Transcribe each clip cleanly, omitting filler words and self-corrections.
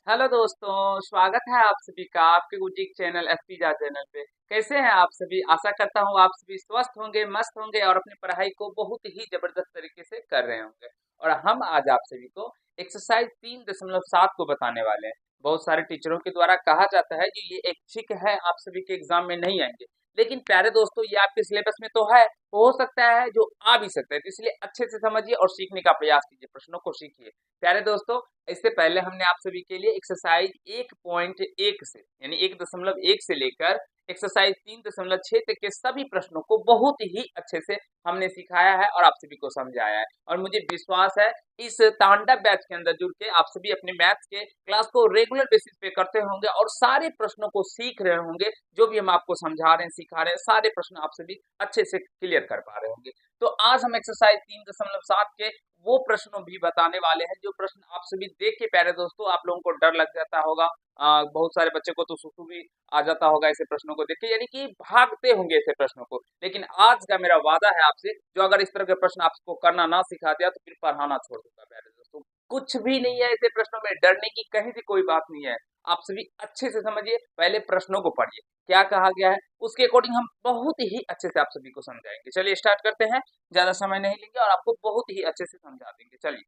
Hello दोस्तों, स्वागत है आप सभी का आपके गुजिक चैनल एसपीजा चैनल पे। कैसे हैं आप सभी? आशा करता हूँ आप सभी स्वस्थ होंगे, मस्त होंगे और अपनी पढ़ाई को बहुत ही जबरदस्त तरीके से कर रहे होंगे। और हम आज आप सभी को एक्सरसाइज 3.7 को बताने वाले हैं। बहुत सारे टीचरों के द्वारा कहा जाता है कि ये एक ट्रिक है, आप सभी के एग्जाम में नहीं आएंगे, लेकिन प्यारे दोस्तों ये आपके सिलेबस में तो है, हो सकता है जो आ भी सकता है, तो इसलिए अच्छे से समझिए और सीखने का प्रयास कीजिए, प्रश्नों को सीखिए। प्यारे दोस्तों, इससे पहले हमने आप सभी के लिए एक्सरसाइज 1.1 से यानी 1.1 से लेकर एक्सरसाइज 3.6 तक के सभी प्रश्नों को बहुत ही अच्छे से हमने सिखाया है और आप सभी को समझाया है। और मुझे विश्वास है इस तांडव बैच के अंदर जुड़ के आप सभी अपने मैथ्स के क्लास को रेगुलर बेसिस पे करते होंगे और सारे प्रश्नों को सीख रहे होंगे। जो भी हम आपको समझा रहे हैं, सिखा रहे हैं, सारे प्रश्न आप सभी अच्छे से क्लियर कर पा रहे होंगे। तो आज हम एक्सरसाइज 3.7 के वो प्रश्नों भी बताने वाले हैं जो प्रश्न आप सभी देख के प्यारे दोस्तों आप लोगों को डर लग जाता होगा। बहुत सारे बच्चे को तो सुसु भी आ जाता होगा ऐसे प्रश्नों को देख के, यानी कि भागते होंगे ऐसे प्रश्नों को। लेकिन आज का मेरा वादा है आपसे, जो अगर इस तरह के प्रश्न आपको करना ना सिखा दिया तो फिर पढ़ाना छोड़ दूंगा प्यारे दोस्तों। कुछ भी नहीं है ऐसे प्रश्नों में, डरने की कहीं भी कोई बात नहीं है। आप सभी अच्छे से समझिए, पहले प्रश्नों को पढ़िए, क्या कहा गया है उसके अकॉर्डिंग हम बहुत ही अच्छे से आप सभी को समझाएंगे। चलिए स्टार्ट करते हैं, ज्यादा समय नहीं लेंगे और आपको बहुत ही अच्छे से समझा देंगे। चलिए,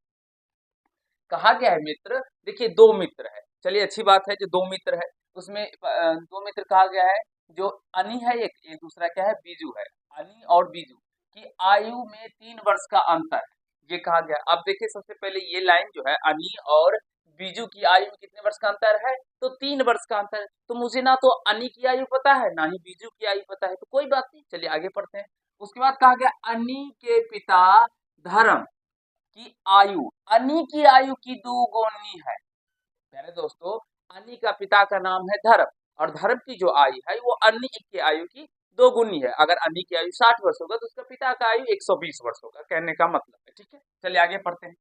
कहा गया है मित्र, देखिए दो मित्र है, चलिए अच्छी बात है जो दो मित्र है उसमें दो मित्र कहा गया है। जो अनी है, एक एक दूसरा क्या है, बीजू है। अनी और बीजू की आयु में 3 वर्ष का अंतर है, ये कहा गया। अब देखिए सबसे पहले ये लाइन जो है, अनी और बीजू की आयु में कितने वर्ष का अंतर है, तो 3 वर्ष का अंतर है। तो मुझे ना तो अनी की आयु पता है ना ही बीजू की आयु पता है, तो कोई बात नहीं, चलिए आगे पढ़ते हैं। उसके बाद कहा गया अनी के पिता धर्म की आयु अनी की आयु की दुगुनी है। प्यारे दोस्तों, अनी का पिता का नाम है धर्म और धर्म की जो आयु है वो अनी की आयु की दोगुनी है। अगर अनी की आयु 60 वर्ष होगा तो उसका पिता का आयु 120 वर्ष होगा, कहने का मतलब है। ठीक है, चलिए आगे पढ़ते हैं।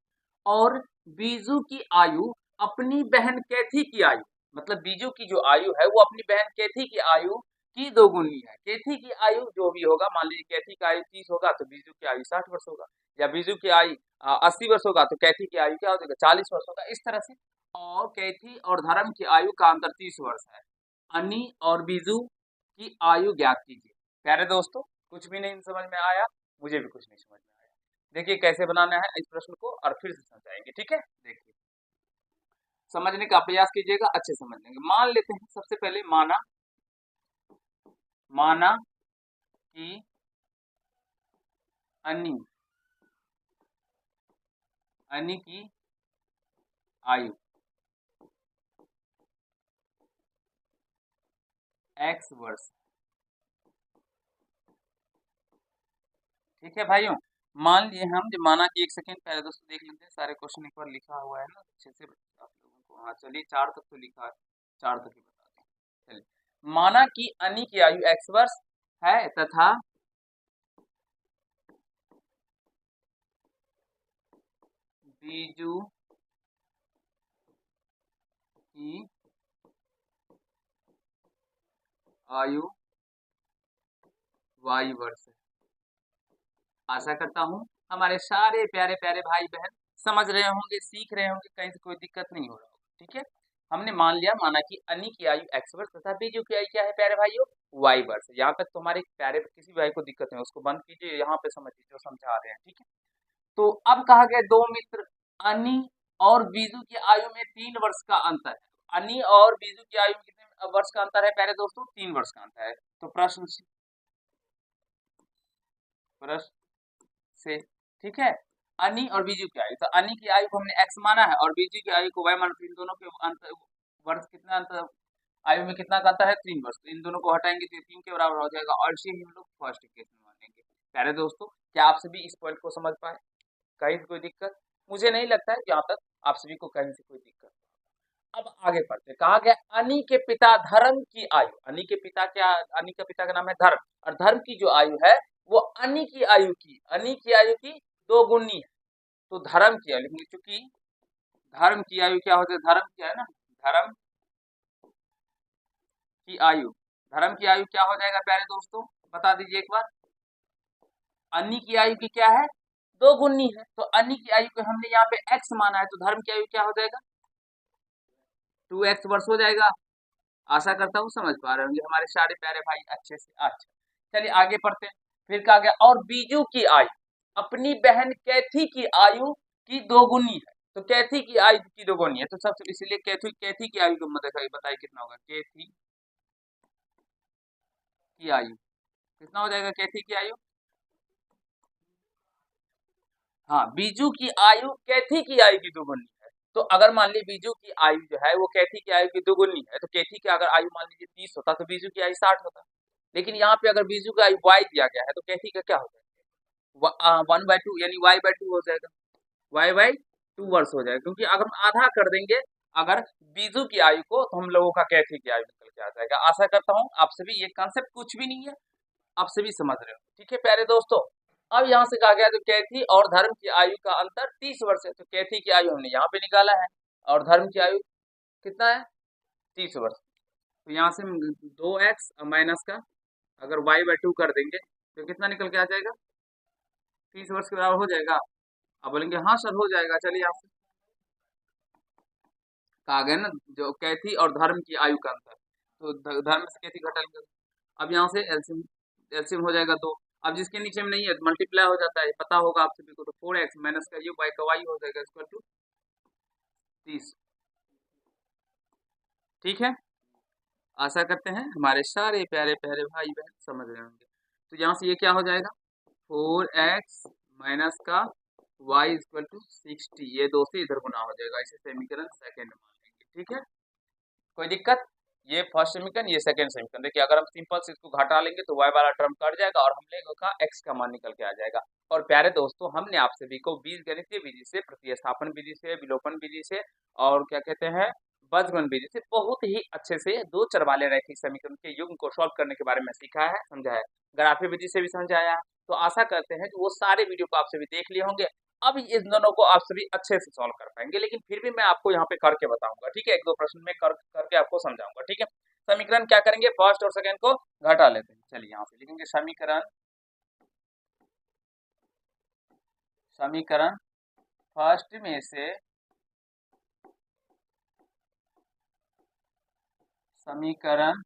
और बीजू की आयु अपनी बहन कैथी की आयु, मतलब बीजू की जो आयु है वो अपनी बहन कैथी की आयु की दोगुनी है। कैथी की आयु जो भी होगा, मान लीजिए कैथी की आयु 30 होगा तो बीजू की आयु 60 वर्ष होगा, या बीजू की आयु 80 वर्ष होगा तो कैथी की आयु क्या हो जाएगा, 40 वर्ष होगा, इस तरह से। और कैथी और धर्म की आयु का अंतर 30 वर्ष है। अनी और बीजू की आयु ज्ञात कीजिए। प्यारे दोस्तों, कुछ भी नहीं समझ में आया, मुझे भी कुछ नहीं समझ में आया। देखिए कैसे बनाना है इस प्रश्न को और फिर से समझाएंगे, ठीक है। देखिए, समझने का प्रयास कीजिएगा, अच्छे समझ लेंगे। मान लेते हैं सबसे पहले, माना माना कि अनी अनी की आयु x वर्ष। ठीक है भाइयों, मान लिए हम, जब माना कि, एक सेकेंड पहले दोस्तों देख लेते हैं सारे क्वेश्चन, एक बार लिखा हुआ है ना अच्छे से आप लोगों को। हाँ चलिए, 4 तक तो लिखा है, 4 तक ही बता दें। चलिए, माना कि अनी की आयु x वर्ष है तथा बीजू की आयु y वर्ष है। आशा करता हूँ हमारे सारे प्यारे प्यारे भाई बहन समझ रहे होंगे, सीख रहे होंगे, कहीं से कोई दिक्कत नहीं हो रहा होगा। ठीक है, हमने मान लिया, माना कि अनी की आयु x वर्ष तथा बीजू की आयु क्या है प्यारे भाइयों, y वर्ष। यहाँ तक तो हमारे प्यारे किसी भाई को दिक्कत नहीं, उसको बंद कीजिए, यहाँ पे समझिए जो समझा रहे हैं। ठीक है, तो अब कहा गया दो मित्र अनी और बीजू की आयु में 3 वर्ष का अंतर है। अनी और बीजू की आयु में कितने वर्ष का अंतर है प्यारे दोस्तों, 3 वर्ष का अंतर है। तो प्रश्न प्रश्न से, ठीक है, अनी और बीजू की आयु, तो अनी की आयु को हमने x माना है और बीजू की आयु को y माना, तो इन दोनों के अंतर वर्ष कितना अंतर, आयु में कितना का अंतर है, 3 वर्ष। तो इन दोनों को हटाएंगे तो ये 3 के बराबर हो जाएगा और इसे ही हम लोग फर्स्ट केस में मानेंगे। प्यारे दोस्तों, क्या आप सभी इस पॉइंट को समझ पाए? कहीं से कोई दिक्कत? मुझे नहीं लगता है यहाँ तक आप सभी को कहीं से कोई दिक्कत। अब आगे बढ़ते, कहा गया अनी के पिता धर्म की आयु, अनी के पिता क्या, अनी का पिता का नाम है धर्म और धर्म की जो आयु है वो अनी की आयु की दोगुनी है। तो धर्म की आयु लिखेंगे, क्योंकि धर्म की आयु क्या होता है, धर्म क्या है ना, धर्म की आयु, धर्म की आयु क्या हो जाएगा प्यारे दोस्तों, बता दीजिए एक बार। अनी की आयु की क्या है, दोगुनी है, तो अनी की आयु को हमने यहाँ पे x माना है, तो धर्म की आयु क्या हो जाएगा, 2x वर्ष हो जाएगा। आशा करता हूँ समझ पा रहे होंगे हमारे सारे प्यारे भाई अच्छे से। अच्छा चलिए आगे पढ़ते हैं। फिर कहा गया और बीजू की आयु अपनी बहन कैथी की आयु की दोगुनी है। तो कैथी की आयु की दोगुनी है, तो सबसे इसलिए कैथी कैथी की आयु को मतलब बताइए कितना होगा। कैथी की आयु कितना हो जाएगा। कैथी की आयु, हाँ बीजू की आयु कैथी की आयु की दोगुनी है। तो अगर मान लीजिए बीजू की आयु जो है वो कैथी की आयु की दोगुनी है, तो कैथी की अगर आयु मान लीजिए 30 होता तो बीजू की आयु 60 होता। लेकिन यहाँ पे अगर बीजू का आयु y दिया गया है तो कैथी का क्या हो जाएगा, 1/2 यानी y/2 हो जाएगा। y/2 वर्ष हो जाएगा, क्योंकि अगर हम आधा कर देंगे अगर बीजू की आयु को तो हम लोगों का कैथी की आयु निकल के आ जाएगा। आशा करता हूँ आप सभी ये कॉन्सेप्ट कुछ भी नहीं है, आप सभी समझ रहे हो। ठीक है प्यारे दोस्तों, अब यहाँ से कहा गया जो कैथी और धर्म की आयु का अंतर 30 वर्ष है, तो कैथी की आयु हमने यहाँ पे निकाला है और धर्म की आयु कितना है 30 वर्ष। तो यहाँ से 2x माइनस का अगर y/2 कर देंगे तो कितना निकल के आ जाएगा, 30 वर्ष के बराबर हो जाएगा। अब बोलेंगे हाँ सर हो जाएगा। चलिए यहाँ से कहा गया ना जो कैथी और धर्म की आयु का अंतर, तो धर्म से कैथी घटा लेंगे। अब यहाँ से एलसीएम एलसीएम हो जाएगा 2। अब जिसके नीचे में नहीं है मल्टीप्लाई हो जाता है, पता होगा आप सभी को। तो 4x माइनस का y का y हो जाएगा इक्वल टू 30। ठीक है, आशा करते हैं हमारे सारे प्यारे प्यारे भाई बहन समझ रहे होंगे। तो यहाँ से ये क्या हो जाएगा 4x माइनस का y इक्वल टू 60, ये 2 से इधर गुना हो जाएगा। इसे समीकरण सेकेंड मान लेंगे। ठीक है, कोई दिक्कत। ये फर्स्ट समीकरण, ये सेकंड समीकरण। देखिए अगर हम सिंपल से इसको घटा लेंगे तो y वाला टर्म कट जाएगा और हम लेंगे का x का मान निकल के आ जाएगा। और प्यारे दोस्तों हमने आप सभी को बीजगणितीय विधि से, प्रतिस्थापन विधि से, विलोपन विधि से और क्या कहते हैं बीजगणित विधि से बहुत ही अच्छे से दो चर वाले रैखिक समीकरण के युग्म को सॉल्व करने के बारे में सीखा है, समझा है। ग्राफी विधि से भी समझाया। तो आशा करते हैं कि वो सारे वीडियो को आप सभी देख लिए होंगे। अब इस दोनों को आप सभी अच्छे से सॉल्व कर पाएंगे, लेकिन फिर भी मैं आपको यहाँ पे करके बताऊंगा। ठीक है, एक दो प्रश्न में करके आपको समझाऊंगा। ठीक है, समीकरण क्या करेंगे, फर्स्ट और सेकंड को घटा लेते हैं। चलिए यहाँ से लिखेंगे समीकरण समीकरण फर्स्ट में से समीकरण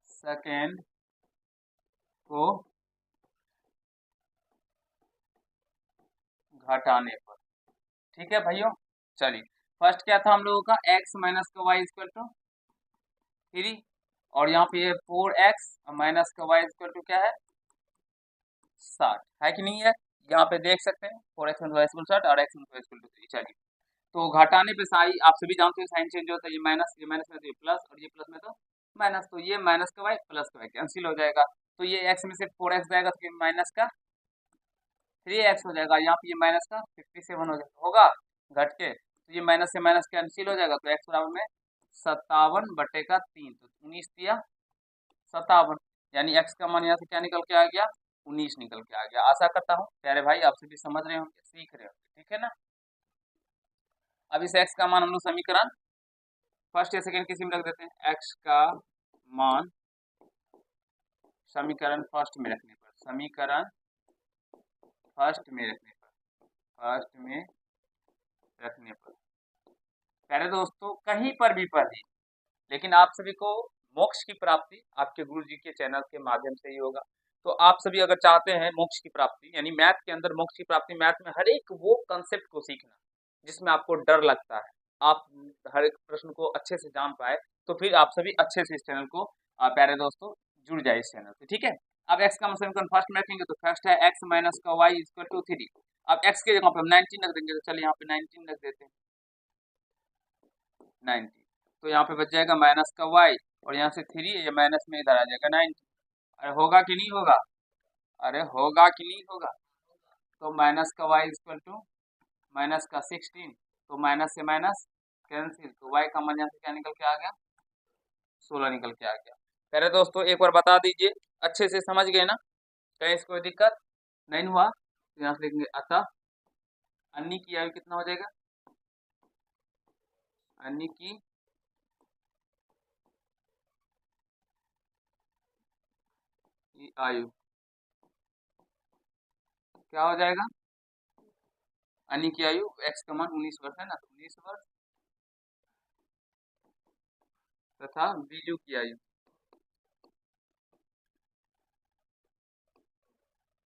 सेकंड को घटाने पर। ठीक है भाइयों, चलिए फर्स्ट क्या था हम लोगों का x माइनस का y इक्वल टू 3, और यहाँ पे 4x माइनस का y इक्वल टू क्या है 60 है कि नहीं है। यहाँ पे देख सकते हैं 4x माइनस y इक्वल 60 और x minus y equal to 3। चलिए तो घटाने पे साइन आप सभी जानते हैं साइन चेंज होता है, ये माइनस में तो ये प्लस और ये प्लस में तो माइनस, तो ये माइनस का y प्लस का y कैंसिल हो जाएगा। तो ये x में से 4x जाएगा तो ये माइनस का 3x हो जाएगा। यहाँ पे ये माइनस का 57 हो जाएगा, होगा घट के। तो ये माइनस से माइनस कैंसिल हो जाएगा, तो x बराबर में 57/3, तो 19 दिया 57, यानी x का मान यहाँ से क्या निकल के आ गया 19 निकल के आ गया। आशा करता हूँ प्यारे भाई आप सभी समझ रहे होंगे, सीख रहे होंगे। ठीक है ना, अब इस x का मान हम लोग समीकरण फर्स्ट या सेकंड किसी में रख देते हैं। x का मान समीकरण फर्स्ट में रखने पर, समीकरण फर्स्ट में रखने पर, फर्स्ट में रखने पर प्यारे दोस्तों कहीं पर भी पढ़िए, लेकिन आप सभी को मोक्ष की प्राप्ति आपके गुरु जी के चैनल के माध्यम से ही होगा। तो आप सभी अगर चाहते हैं मोक्ष की प्राप्ति, यानी मैथ के अंदर मोक्ष की प्राप्ति, मैथ में हर एक वो कंसेप्ट को सीखना जिसमें आपको डर लगता है, आप हर एक प्रश्न को अच्छे से जान पाए, तो फिर आप सभी अच्छे से इस चैनल को प्यारे दोस्तों जुड़ जाए इस चैनल से। ठीक है, अब x का समीकरण फर्स्ट में रखेंगे तो फर्स्ट है x माइनस का y इक्वल टू 3। अब x के जगह पे हम 19 रख देंगे, तो चलिए यहाँ पे 19 रख देते हैं 90। तो यहाँ पे बच जाएगा माइनस का y और यहाँ से 3 ये माइनस में इधर आ जाएगा 90। अरे होगा कि नहीं होगा, अरे होगा कि नहीं होगा। तो माइनस का y इक्वल टू माइनस का 16, तो माइनस से माइनस कैंसिल, तो y का मान यहाँ से क्या निकल के आ गया 16 निकल के आ गया। पहले दोस्तों एक बार बता दीजिए, अच्छे से समझ गए ना, कहीं इसको दिक्कत नहीं हुआ। तो यहाँ से लिखेंगे अतः अन्य की आयु कितना हो जाएगा, अन्य की आयु क्या हो जाएगा अनि की आयु x का मान 19 वर्ष है ना, तो 19 वर्ष तथा बीजू की आयु,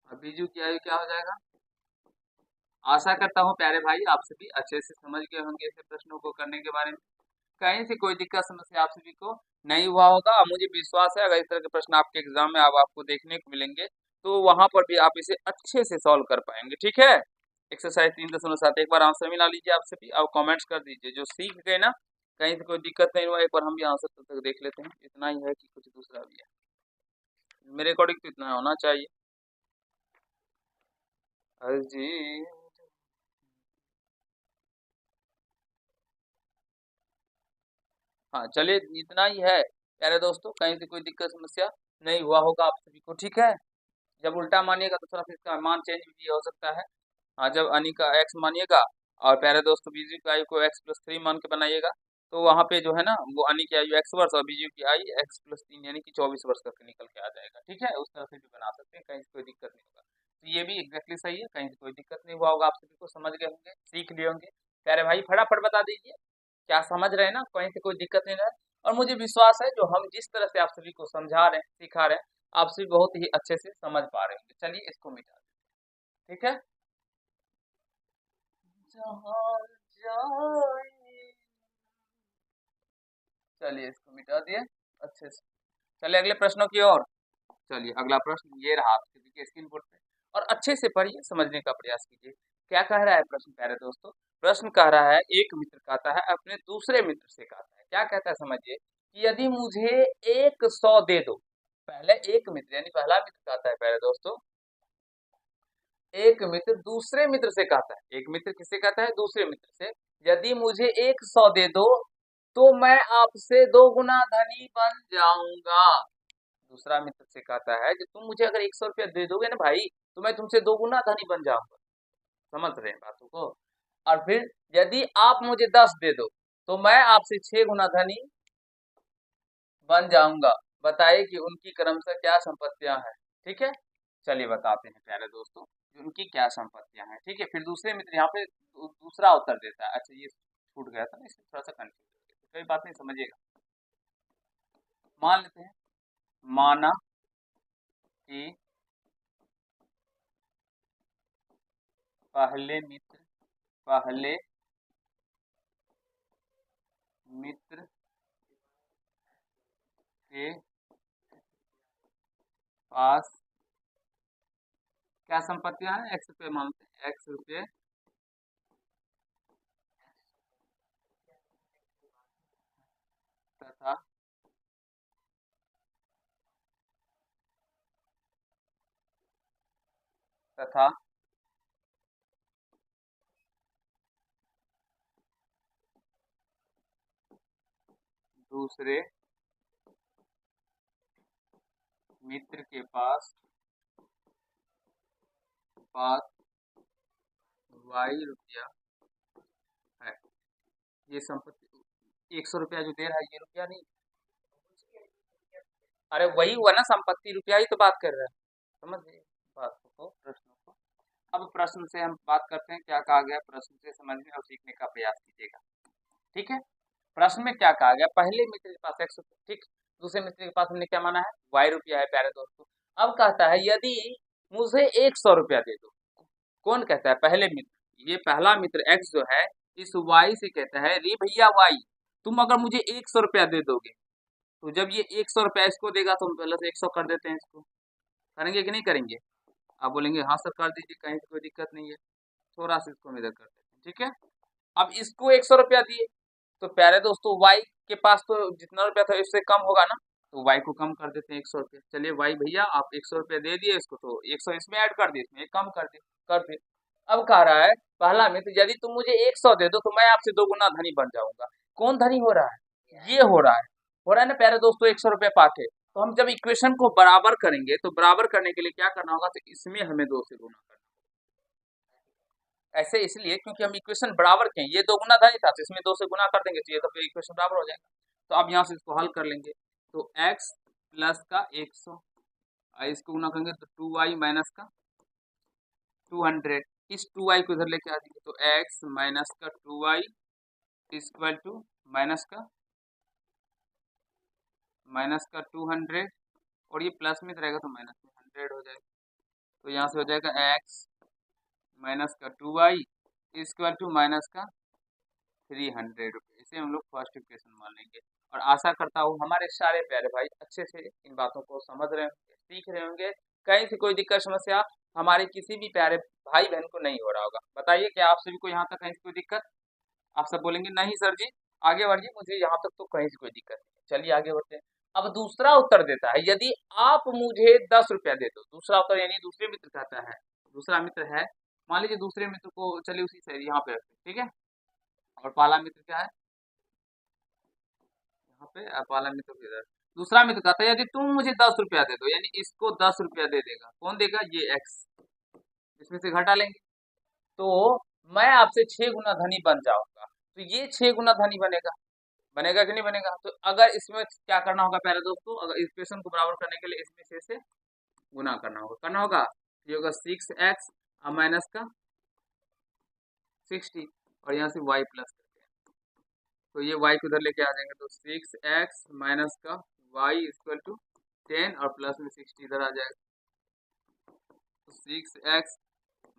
और बीजू की आयु क्या हो जाएगा। आशा करता हूँ प्यारे भाई आप सभी अच्छे से समझ गए होंगे ऐसे प्रश्नों को करने के बारे में। कहीं से कोई दिक्कत समस्या आप सभी को नहीं हुआ होगा, और मुझे विश्वास है अगर इस तरह के प्रश्न आपके एग्जाम में अब आपको देखने को मिलेंगे तो वहां पर भी आप इसे अच्छे से सॉल्व कर पाएंगे। ठीक है, एक्सरसाइज 3.7 एक बार आंसर मिला लीजिए आप सभी, और कमेंट्स कर दीजिए जो सीख गए ना, कहीं से कोई दिक्कत नहीं हुआ, एक बार हम भी आंसर तब तक देख लेते हैं। इतना ही है कि कुछ दूसरा भी है, मेरे अकॉर्डिंग तो इतना होना चाहिए। जी हाँ चलिए, इतना ही है प्यारे दोस्तों, कहीं से कोई दिक्कत समस्या नहीं हुआ होगा आप सभी को। ठीक है, जब उल्टा मानिएगा तो थोड़ा सा इसका मान चेंज भी हो सकता है। हाँ, जब अनि का एक्स मानिएगा और प्यारे दोस्तों बीजू की आयु को x+3 मान के बनाइएगा, तो वहाँ पे जो है ना वो अनि की आयु x वर्ष और बीजू की आयु x+3 यानी कि 24 वर्ष तक निकल के आ जाएगा। ठीक है, उस तरह से भी बना सकते हैं, कहीं से कोई दिक्कत नहीं होगा। तो ये भी एग्जैक्टली सही है, कहीं से कोई दिक्कत नहीं हुआ होगा, आप सभी को समझ गए होंगे, सीख लिए होंगे। प्यारे भाई फटाफट बता दीजिए क्या समझ रहे हैं ना, कहीं से कोई दिक्कत नहीं रहा। और मुझे विश्वास है जो हम जिस तरह से आप सभी को समझा रहे हैं सिखा रहे हैं, आप सभी बहुत ही अच्छे से समझ पा रहे होंगे। चलिए इसको मिटा दें। ठीक है, जहाँ जाए, चलिए इसको मिटा दिए अच्छे से। चलिए अगले प्रश्नों की ओर। चलिए अगला प्रश्न ये रहा आपके देखिए स्क्रीन बोर्ड पे, और अच्छे से पढ़िए, समझने का प्रयास कीजिए। क्या कह रहा है प्रश्न प्यारे दोस्तों, प्रश्न कह रहा है एक मित्र कहता है अपने दूसरे मित्र से कहता है, क्या कहता है समझिए, कि यदि मुझे 100 दे दो। पहले एक मित्र यानी पहला मित्र कहता है प्यारे दोस्तों, एक मित्र दूसरे मित्र से कहता है, एक मित्र किससे कहता है, दूसरे मित्र से, यदि मुझे 100 दे दो तो मैं आपसे 2 गुना धनी बन जाऊंगा। दूसरा मित्र से कहता है कि तुम मुझे अगर 100 रुपया दे दोगे ना भाई, तो मैं तुमसे 2 गुना धनी बन जाऊंगा। समझ रहे हैं बातों को। और फिर यदि आप मुझे 10 दे दो तो मैं आपसे 6 गुना धनी बन जाऊंगा। बताइए कि उनकी क्रमशः क्या संपत्तियां हैं। ठीक है, चलिए बताते हैं प्यारे दोस्तों कि उनकी क्या संपत्तियां हैं। ठीक है, फिर दूसरे मित्र यहाँ पे दूसरा उत्तर देता है। अच्छा ये छूट गया था ना, इसमें थोड़ा सा कंफ्यूज हो गया, कोई बात नहीं, समझिएगा। मान लेते हैं, माना कि पहले मित्र के पास क्या संपत्तियां हैं, x रुपये मानते हैं, x रुपये तथा तथा दूसरे मित्र के पास y रुपया है। ये संपत्ति 100 रुपया जो दे रहा है ये रुपया नहीं, अरे वही हुआ ना, संपत्ति रुपया ही तो बात कर रहा है। समझ गए बात को, प्रश्न को। अब प्रश्न से हम बात करते हैं, क्या कहा गया प्रश्न से समझने और सीखने का प्रयास कीजिएगा। ठीक है, प्रश्न में क्या कहा गया, पहले मित्र के पास x रुपया, ठीक, दूसरे मित्र के पास हमने क्या माना है, y रुपया है प्यारे दोस्तों। अब कहता है यदि मुझे 100 रुपया दे दो, कौन कहता है, पहले मित्र, ये पहला मित्र x जो है इस y से कहता है, रे भैया y, तुम अगर मुझे 100 रुपया दे दोगे, तो जब ये 100 रुपया इसको देगा तो हम पहले से 100 कर देते हैं, इसको करेंगे कि नहीं करेंगे। आप बोलेंगे हाँ सर कर दीजिए, कहीं से कोई दिक्कत नहीं है, थोड़ा सा इसको हम इधर कर देते हैं। ठीक है, अब इसको 100 रुपया दिए, तो प्यारे दोस्तों y के पास तो जितना रुपया था इससे कम होगा ना, तो y को कम कर देते हैं 100 रुपया। चलिए y भैया आप 100 रुपया दे दिए इसको, तो 100 इसमें ऐड कर दिए, इसमें एक कम कर दे। अब कह रहा है पहला मित्र, यदि तुम मुझे 100 दे दो तो मैं आपसे 2 गुना धनी बन जाऊंगा। कौन धनी हो रहा है, ये हो रहा है ना प्यारे दोस्तों 100 रुपया पाके। तो हम जब इक्वेशन को बराबर करेंगे तो बराबर करने के लिए क्या करना होगा, तो इसमें हमें 2 से गुना करना होगा। ऐसे इसलिए क्योंकि हम इक्वेशन बराबर के, ये 2 गुना धनी था तो इसमें 2 से गुना कर देंगे, तो ये तो फिर इक्वेशन बराबर हो जाएगा। तो अब यहाँ से इसको हल कर लेंगे, तो x प्लस का 100, इसको गुना करेंगे तो 2y माइनस का 200, इस 2y को इधर लेके आ जाएंगे तो x माइनस का 2y इक्वल टू माइनस का 200, और ये प्लस में रहेगा तो माइनस में 100 हो जाएगा। तो यहाँ से हो जाएगा x माइनस का 2y इक्वल टू माइनस का 300 रुपये। इसे हम लोग फर्स्ट इक्वेशन मान लेंगे। और आशा करता हूँ हमारे सारे प्यारे भाई अच्छे से इन बातों को समझ रहे होंगे, सीख रहे होंगे। कहीं से कोई दिक्कत समस्या हमारे किसी भी प्यारे भाई बहन को नहीं हो रहा होगा। बताइए क्या आप सभी को यहाँ तक कहीं से कोई दिक्कत? आप सब बोलेंगे नहीं सर जी, आगे बढ़िए, मुझे यहाँ तक तो कहीं से कोई दिक्कत नहीं। चलिए आगे बढ़ते हैं। अब दूसरा उत्तर देता है, यदि आप मुझे 10 रुपया दे दो। दूसरा उत्तर यानी दूसरे मित्र कहता है, दूसरा मित्र है, मान लीजिए दूसरे मित्र को चलिए उसी से यहाँ पे रखते हैं, ठीक है। और पहला मित्र क्या है यहाँ पे, पहला मित्र इधर। दूसरा मित्र कहता है यदि तुम मुझे 10 रुपया दे दो, यानी इसको 10 रुपया दे देगा। कौन देगा? ये एक्स। इसमें से घटा लेंगे तो मैं आपसे 6 गुना धनी बन जाऊंगा। तो ये 6 गुना धनी बनेगा, बनेगा कि नहीं बनेगा? तो अगर इसमें क्या करना होगा प्यारे दोस्तों, अगर इक्वेशन को बराबर करने के लिए इसमें से गुना करना होगा। ये होगा 6x माइनस का 60, और यहाँ से y प्लस करते हैं तो ये y को उधर लेके आ जाएंगे तो 6x माइनस का y इक्वल टू 10, और प्लस में 60 इधर आ जाएगा तो 6x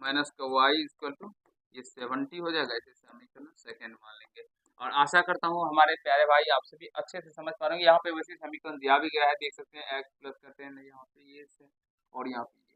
माइनस का y इक्वल टू ये 70 हो जाएगा। इसे समीकरण सेकेंड मान लेंगे। और आशा करता हूँ हमारे प्यारे भाई आप सभी अच्छे से समझ पा रहे होंगे। यहाँ पे वैसे समीकरण दिया भी गया है, देख सकते हैं x प्लस करते हैं यहाँ पे ये से, और यहाँ पे ये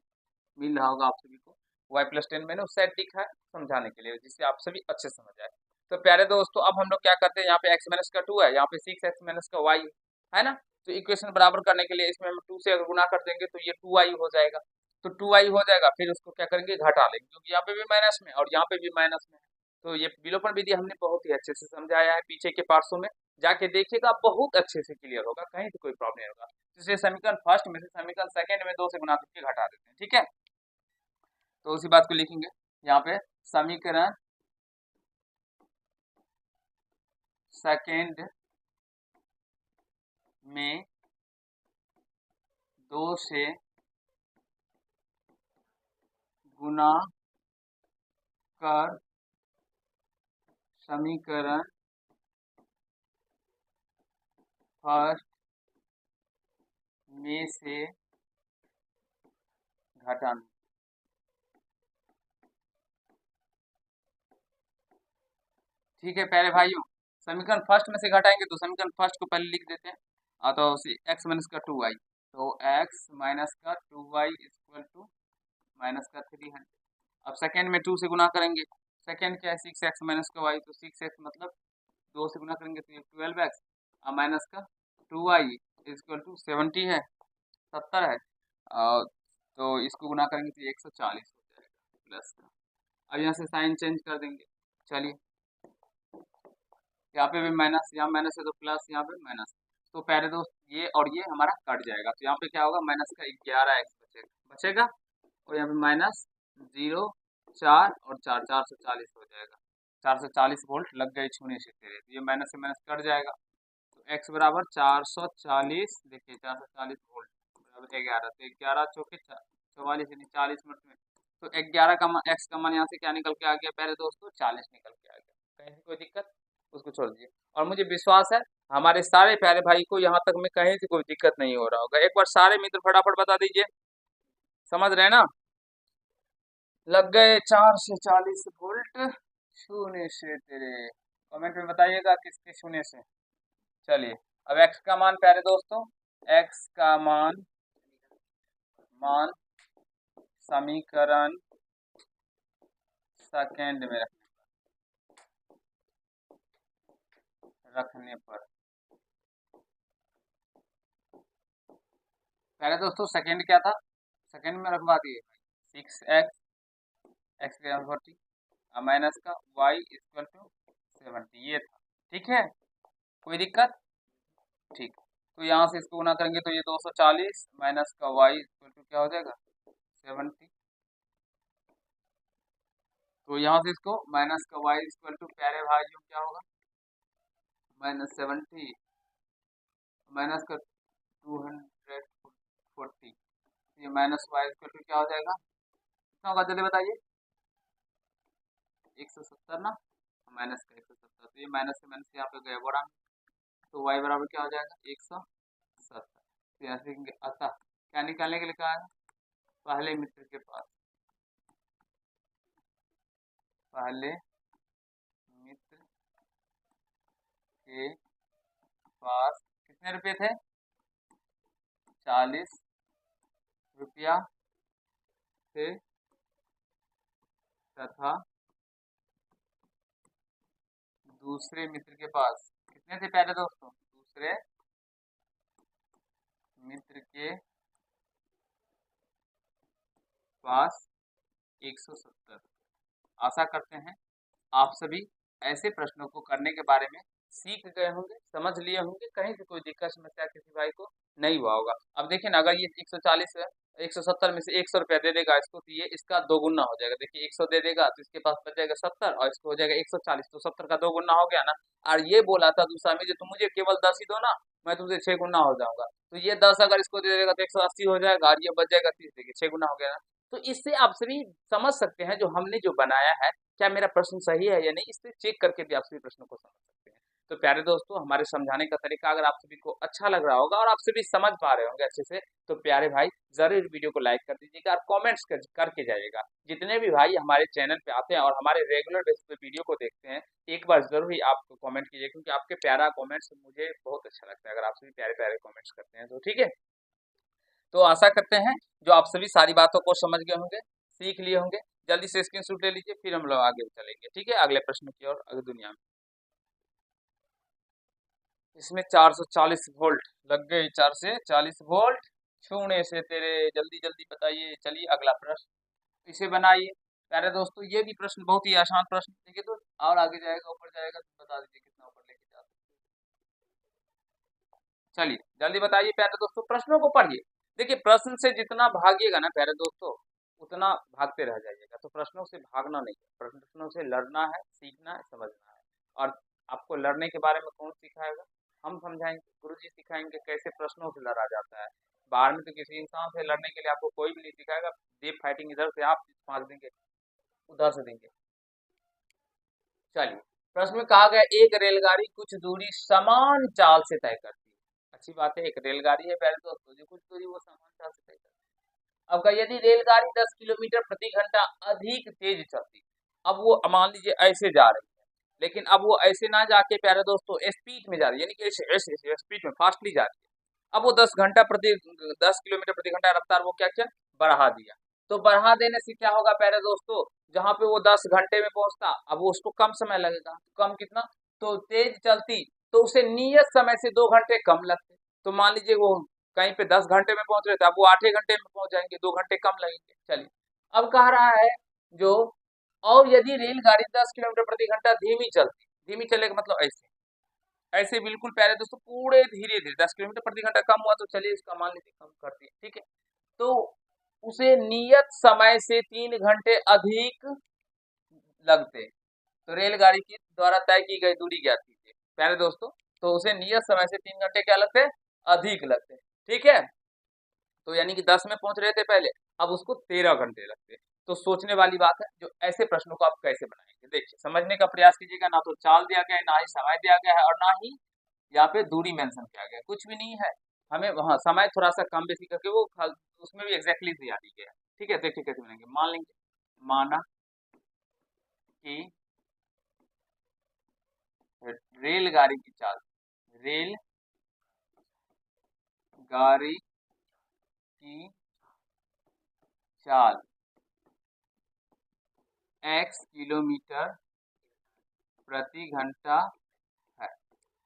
मिल रहा होगा आप सभी को। y प्लस 10 मैंने उस साइड लिखा है समझाने के लिए, जिससे आप सभी अच्छे समझ आए। तो प्यारे दोस्तों अब हम लोग क्या करते हैं, यहाँ पे x माइनस का 2 है, यहाँ पे 6x माइनस का y है ना। तो इक्वेशन बराबर करने के लिए इसमें हम 2 से अगर गुना कर देंगे तो ये 2y हो जाएगा। तो 2y हो जाएगा, फिर उसको क्या करेंगे घटा लेंगे, क्योंकि यहाँ पे भी माइनस में और यहाँ पे भी माइनस में है। तो ये विलोपन विधि हमने बहुत ही अच्छे से समझाया है, पीछे के पार्ट्सों में जाके देखिएगा, बहुत अच्छे से क्लियर होगा, कहीं से कोई प्रॉब्लम नहीं होगा। इसलिए समीकरण फर्स्ट में से समीकरण सेकंड में 2 से गुना करके घटा देते हैं, ठीक है। तो उसी बात को लिखेंगे यहाँ पे, समीकरण सेकंड में 2 से गुना कर समीकरण फर्स्ट में से घटाना। ठीक है प्यारे भाइयों, समीकरण फर्स्ट में से घटाएंगे तो समीकरण फर्स्ट को पहले लिख देते हैं। तो x माइनस का 2y, तो x माइनस का 2y इक्वल टू माइनस का 300। अब सेकेंड में 2 से गुना करेंगे, सेकेंड क्या है 6x माइनस का y, तो 6x मतलब 2 से गुना करेंगे तो ये 12x माइनस का 2y इक्वल टू 70 है, 70 है। तो इसको गुना करेंगे तो 140 हो जाएगा प्लस का। अब यहाँ से साइन चेंज कर देंगे। चलिए यहाँ पे भी माइनस, यहाँ माइनस है तो प्लस, यहाँ पे माइनस। तो प्यारे दोस्त ये और ये हमारा कट जाएगा, तो यहाँ पे क्या होगा माइनस का 11x बचेगा और यहाँ पे माइनस 0 4 और 4 440 हो जाएगा। 440 वोल्ट लग गए छूने से तेरे, तो ये माइनस से माइनस कट जाएगा। तो x बराबर 440, देखिए 440 वोल्ट बराबर 11, तो 11 चौके 44 यानी 40 मिनट में। तो 11 का मान, x का मान यहाँ से क्या निकल के आ गया प्यारे दोस्तों? 40 निकल के आ गया। कहीं कोई दिक्कत उसको छोड़ दीजिए। और मुझे विश्वास है हमारे सारे प्यारे भाई को यहाँ तक में कहीं से कोई दिक्कत नहीं हो रहा होगा। एक बार सारे मित्र फटाफट बता दीजिए, समझ रहे हैं ना? लग गए 440 वोल्ट छूने से तेरे। कमेंट में बताइएगा किसके छूने से। चलिए अब x का मान प्यारे दोस्तों, x का मान समीकरण सेकेंड में रखने पर पहले दोस्तों सेकेंड क्या था, सेकेंड में रखवा दिए 6x x के 40 माइनस का y इक्वल टू 70, ये था। ठीक है, कोई दिक्कत? ठीक, तो यहाँ से इसको गुना करेंगे तो ये 240 माइनस का y इक्वल टू क्या हो जाएगा 70। तो यहाँ से इसको माइनस का y इक्वल टू प्यारे भाइयों क्या होगा -70 माइनस का 240, ये माइनस y इक्वल टू क्या हो जाएगा, कितना होगा जल्दी बताइए? 170 ना, माइनस का 170, तो ये माइनस से माइनस यहाँ पे गया बड़ा, तो y बराबर क्या हो जाएगा 170। तो यहाँ से लिखेंगे अतः क्या निकालने के लिए कहा है, पहले मित्र के पास, पहले मित्र के पास कितने रुपए थे, 40 रुपया थे, तथा दूसरे मित्र के पास कितने थे प्यारे दोस्तों, दूसरे मित्र के पास 170। आशा करते हैं आप सभी ऐसे प्रश्नों को करने के बारे में सीख गए होंगे, समझ लिए होंगे, कहीं से कोई दिक्कत समस्या किसी भाई को नहीं हुआ होगा। अब देखिए ना, अगर ये 140 है, 170 में से 100 रुपया दे देगा इसको, तो ये इसका दोगुना हो जाएगा। देखिए 100 दे देगा तो इसके पास बच जाएगा 70, और इसको हो जाएगा 140, तो 70 का दोगुना हो गया ना। और ये बोला था दूसरा में, जो तुम मुझे केवल 10 ही दो ना, मैं तुमसे 6 गुना हो जाऊंगा। तो ये 10 अगर इसको दे देगा तो 180 हो जाएगा, और ये बच जाएगा 30, देखिए 6 गुना हो गया ना। तो इससे आप सभी समझ सकते हैं जो हमने जो बनाया है, क्या मेरा प्रश्न सही है या नहीं, इससे चेक करके भी आप सभी प्रश्नों को समझ सकते हैं। तो प्यारे दोस्तों, हमारे समझाने का तरीका अगर आप सभी को अच्छा लग रहा होगा और आप सभी समझ पा रहे होंगे अच्छे से, तो प्यारे भाई जरूर वीडियो को लाइक कर दीजिएगा और कमेंट्स करके जाइएगा। जितने भी भाई हमारे चैनल पे आते हैं और हमारे रेगुलर बेसिस पे वीडियो को देखते हैं, एक बार जरूर ही आप कमेंट कीजिए, क्योंकि आपके प्यारा कमेंट्स मुझे बहुत अच्छा लगता है अगर आप सभी प्यारे प्यारे कमेंट्स करते हैं तो। ठीक है, तो आशा करते हैं जो आप सभी सारी बातों को समझ गए होंगे, सीख लिए होंगे। जल्दी से स्क्रीनशॉट ले लीजिए, फिर हम लोग आगे चलेंगे। ठीक है, अगले प्रश्न की ओर, अगली दुनिया में। इसमें 440 वोल्ट लग गए, 440 वोल्ट छूने से तेरे, जल्दी जल्दी बताइए। चलिए अगला प्रश्न, इसे बनाइए। प्यारे दोस्तों, ये भी प्रश्न बहुत ही आसान प्रश्न, देखिए तो और आगे जाएगा, ऊपर जाएगा, तो बता दीजिए कितना ऊपर लेके जा सकते हैं। चलिए जल्दी बताइए प्यारे दोस्तों, प्रश्नों को पढ़िए। देखिए प्रश्न से जितना भागिएगा ना प्यारे दोस्तों, उतना भागते रह जाइएगा। तो प्रश्नों से भागना नहीं है, प्रश्नों से लड़ना है, सीखना है, समझना है। और आपको लड़ने के बारे में कौन सिखाएगा, हम समझाएंगे, गुरुजी सिखाएंगे कैसे प्रश्नों से लड़ा जाता है। बाहर में तो किसी इंसान से लड़ने के लिए आपको कोई भी नहीं सिखाएगा, देव फाइटिंग इधर से आप 5 देंगे, उधर से देंगे। चलिए, प्रश्न में कहा गया एक रेलगाड़ी कुछ दूरी समान चाल से तय करती है। अच्छी बात है, एक रेलगाड़ी है प्यारे दोस्तों, जो कुछ दूरी वो समान चाल से तय करती है। अब का यदि रेलगाड़ी 10 किलोमीटर प्रति घंटा अधिक तेज चलती, अब वो मान लीजिए ऐसे जा रही है, लेकिन अब वो ऐसे ना जाके प्यारे दोस्तों स्पीड में जा रही है, यानी कि ऐसे ऐसे स्पीड में फास्टली जा रही है। अब वो 10 किलोमीटर प्रति घंटा रफ्तार वो क्या किया, बढ़ा दिया। तो बढ़ा देने से क्या होगा प्यारे दोस्तों, जहां पे वो 10 घंटे में पहुंचता, अब वो उसको कम समय लगेगा। कम कितना, तो तेज चलती तो उसे नियत समय से 2 घंटे कम लगते। तो मान लीजिए वो कहीं पे 10 घंटे में पहुंच रहे थे, अब वो 8 घंटे में पहुंच जाएंगे, 2 घंटे कम लगेंगे। चलिए, अब कह रहा है जो, और यदि रेलगाड़ी 10 किलोमीटर प्रति घंटा धीमी चलती, धीमी चलेगा मतलब ऐसे ऐसे बिल्कुल प्यारे दोस्तों, पूरे धीरे धीरे 10 किलोमीटर प्रति घंटा कम हुआ, तो चलिए इसका मान लीजिए कम करती है। ठीक है, तो उसे नियत समय से 3 घंटे अधिक लगते। तो रेलगाड़ी की द्वारा तय की गई दूरी ज्ञात कीजिए प्यारे दोस्तों, तो उसे नियत समय से 3 घंटे क्या लगते, अधिक लगते। ठीक है, तो यानी कि 10 में पहुंच रहे थे पहले, अब उसको 13 घंटे लगते। तो सोचने वाली बात है, जो ऐसे प्रश्नों को आप कैसे बनाएंगे, देखिए समझने का प्रयास कीजिएगा। ना तो चाल दिया गया है, ना ही समय दिया गया है, और ना ही यहाँ पे दूरी मेंशन किया गया है, कुछ भी नहीं है। हमें वहाँ समय थोड़ा सा कम बेसी करके वो उसमें भी एग्जैक्टली दिया दी गया है। ठीक है, देखिए कैसे बनेंगे, मान लेंगे, माना कि रेलगाड़ी की चाल, रेल गाड़ी की चाल x किलोमीटर प्रति घंटा है।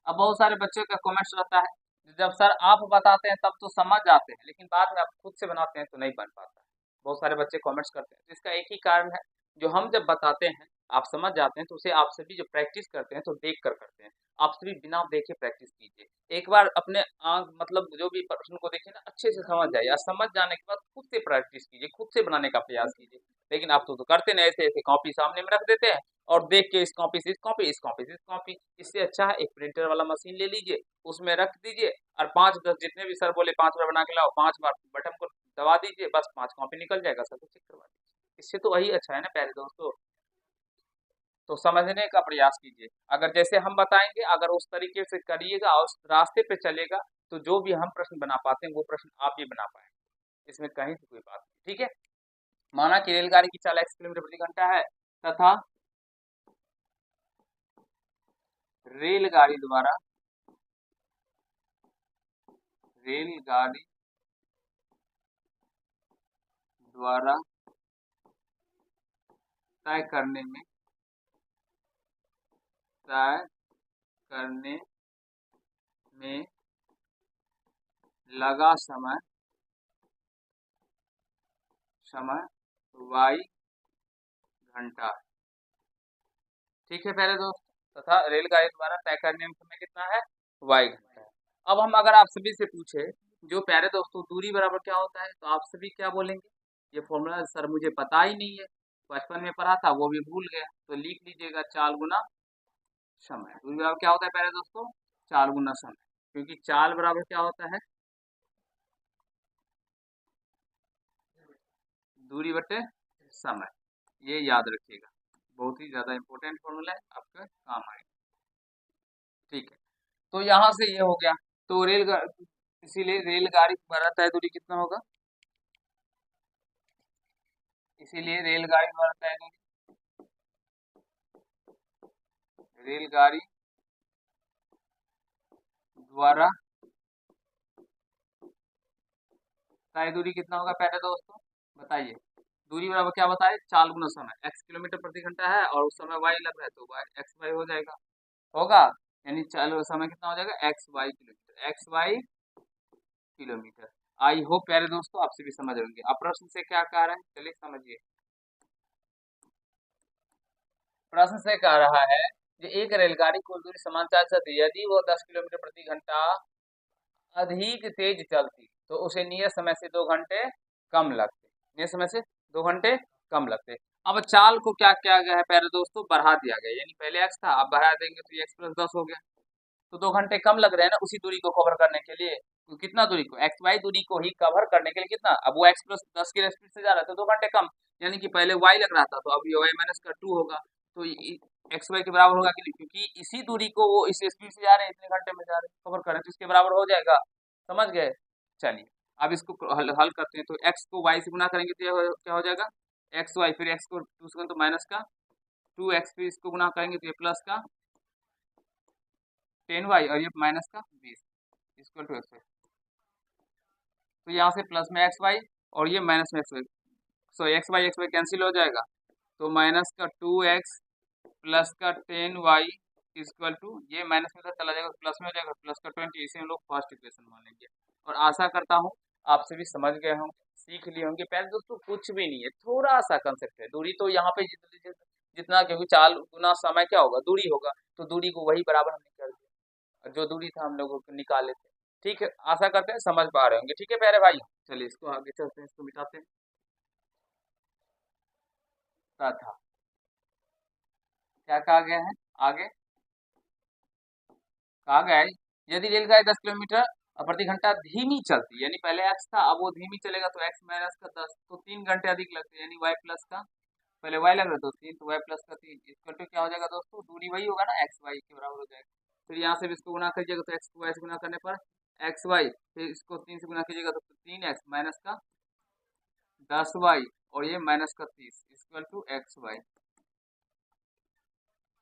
अब बहुत सारे बच्चों का कमेंट्स रहता है, जब सर आप बताते हैं तब तो समझ जाते हैं, लेकिन बाद में आप खुद से बनाते हैं तो नहीं बन पाता है। बहुत सारे बच्चे कमेंट्स करते हैं, तो इसका एक ही कारण है, जो हम जब बताते हैं आप समझ जाते हैं, तो उसे आप सभी जो प्रैक्टिस करते हैं तो देख कर करते हैं। आप सभी बिना देखे प्रैक्टिस कीजिए, एक बार अपने आंख मतलब जो भी प्रश्न को देखिए ना, अच्छे से समझ जाइए, और समझ जाने के बाद खुद से प्रैक्टिस कीजिए, खुद से बनाने का प्रयास कीजिए। लेकिन आप तो करते नहीं, ऐसे ऐसे कॉपी सामने में रख देते हैं और देख के इस कॉपी से इस कॉपी, इस कॉपी से इस कॉपी। इससे अच्छा है एक प्रिंटर वाला मशीन ले लीजिए, उसमें रख दीजिए, और 5-10 जितने भी सर बोले 5 बार बना के लाओ, 5 बार बटन को दबा दीजिए, बस 5 कॉपी निकल जाएगा, सब कुछ चेक करवा दीजिए। इससे तो वही अच्छा है ना प्यारे दोस्तों। तो समझने का प्रयास कीजिए। अगर जैसे हम बताएंगे अगर उस तरीके से करिएगा और उस रास्ते पे चलेगा तो जो भी हम प्रश्न बना पाते हैं वो प्रश्न आप भी बना पाएंगे, इसमें कहीं से कोई बात नहीं। ठीक है, माना कि रेलगाड़ी की चाल x किलोमीटर प्रति घंटा है तथा रेलगाड़ी द्वारा रेलगाड़ी द्वारा तय करने में लगा समय y घंटा है। ठीक है पहले दोस्त, तथा रेलगाड़ी द्वारा तय करने में समय कितना है, y घंटा है। अब हम अगर आप सभी से पूछे जो प्यारे दोस्तों दूरी बराबर क्या होता है, तो आप सभी क्या बोलेंगे, ये फॉर्मूला सर मुझे पता ही नहीं है, बचपन में पढ़ा था वो भी भूल गया। तो लिख लीजिएगा 4 गुना समय। दूरी बराबर क्या होता है प्यारे दोस्तों, 4 गुना समय, क्योंकि चाल बराबर क्या होता है, दूरी बटे समय। ये याद रखिएगा, बहुत ही ज्यादा इंपॉर्टेंट फॉर्मूला है, आपका काम आएगा। ठीक है, तो यहाँ से ये हो गया। तो इसीलिए रेलगाड़ी द्वारा तय दूरी कितना होगा, इसीलिए रेलगाड़ी द्वारा तय दूरी, रेलगाड़ी द्वारा तय दूरी कितना होगा पहले दोस्तों बताइए। दूरी बराबर क्या बताए, 4 गुना समय, x किलोमीटर प्रति घंटा है और उस समय y लग रहा है तो y एक्स वाई हो जाएगा, होगा, यानी चलो समय कितना हो जाएगा x y kilometre. I hope प्यारे दोस्तों आप सभी समझ होंगे। अब प्रश्न से क्या कह रहा है, चलिए समझिए। प्रश्न से कह रहा है कि एक रेलगाड़ी कुल दूरी समांतर चलती, यदि वो 10 किलोमीटर प्रति घंटा अधिक तेज चलती तो उसे नियत समय से 2 घंटे कम लगते, नियत समय से 2 घंटे कम लगते। अब चाल को क्या किया गया है प्यारे दोस्तों, बढ़ा दिया गया, यानी पहले x था अब बढ़ा देंगे तो ये x प्लस 10 हो गया, तो 2 घंटे कम लग रहे हैं ना उसी दूरी को कवर करने के लिए। तो कितना दूरी को, एक्स वाई दूरी को ही कवर करने के लिए कितना, अब वो x प्लस 10 की स्पीड से जा रहा है तो 2 घंटे कम, यानी कि पहले y लग रहा था तो अब ये y माइनस का 2 होगा, तो एक्स वाई के बराबर होगा कि नहीं, क्योंकि इसी दूरी को वो इस स्पीड से जा रहे हैं, इतने घंटे में जा रहे हैं, कवर कर रहे हैं, तो इसके बराबर हो जाएगा। समझ गए, चलिए अब इसको हल करते हैं। तो x को y से गुना करेंगे तो क्या हो जाएगा, एक्स वाई, फिर x को 2 से तो माइनस का 2x, फिर इसको गुना करेंगे तो ये प्लस का 10y और ये माइनस का 20 इक्वल टू एक्स वाई। तो यहाँ से प्लस में एक्स वाई और ये माइनस में एक्स वाई, सो एक्स वाई कैंसिल हो जाएगा, तो माइनस का 2x प्लस का 10y इक्वल टू, ये माइनस में चला जाएगा प्लस में हो जाएगा, प्लस का 20, इसे हम लोग फर्स्ट इक्वेशन मान लेंगे। और आशा करता हूँ आप सभी समझ गए होंगे, सीख लिए होंगे। पहले दोस्तों कुछ भी नहीं है, थोड़ा सा कंसेप्ट है, दूरी तो यहाँ पे जितना क्योंकि 4 गुना समय क्या होगा, दूरी होगा, तो दूरी को वही बराबर हमने कर दिया जो दूरी था हम लोगों को निकाले थे। ठीक है, आशा करते हैं समझ पा रहे होंगे। ठीक है प्यारे भाई, चलिए इसको आगे चलते हैं, इसको मिटाते हैं। था क्या कहा गया है आगे, कहा गया है यदि रेलगाड़ी 10 किलोमीटर प्रति घंटा धीमी चलती, यानी पहले x था अब वो धीमी चलेगा तो x माइनस का 10, तो 3 घंटे अधिक लगते, यानी y प्लस का, पहले y लग रहा तो 3, तो y प्लस का 3 इक्वल टू क्या हो जाएगा दोस्तों, दूरी वही होगा ना x y के बराबर हो जाएगा। फिर यहाँ से भी इसको गुना करिएगा तो x को y से गुना करने पर एक्स वाई, फिर इसको 3 से गुना कीजिएगा तो 3x माइनस का 10y और ये माइनस का 30 इक्वल टू एक्स वाई।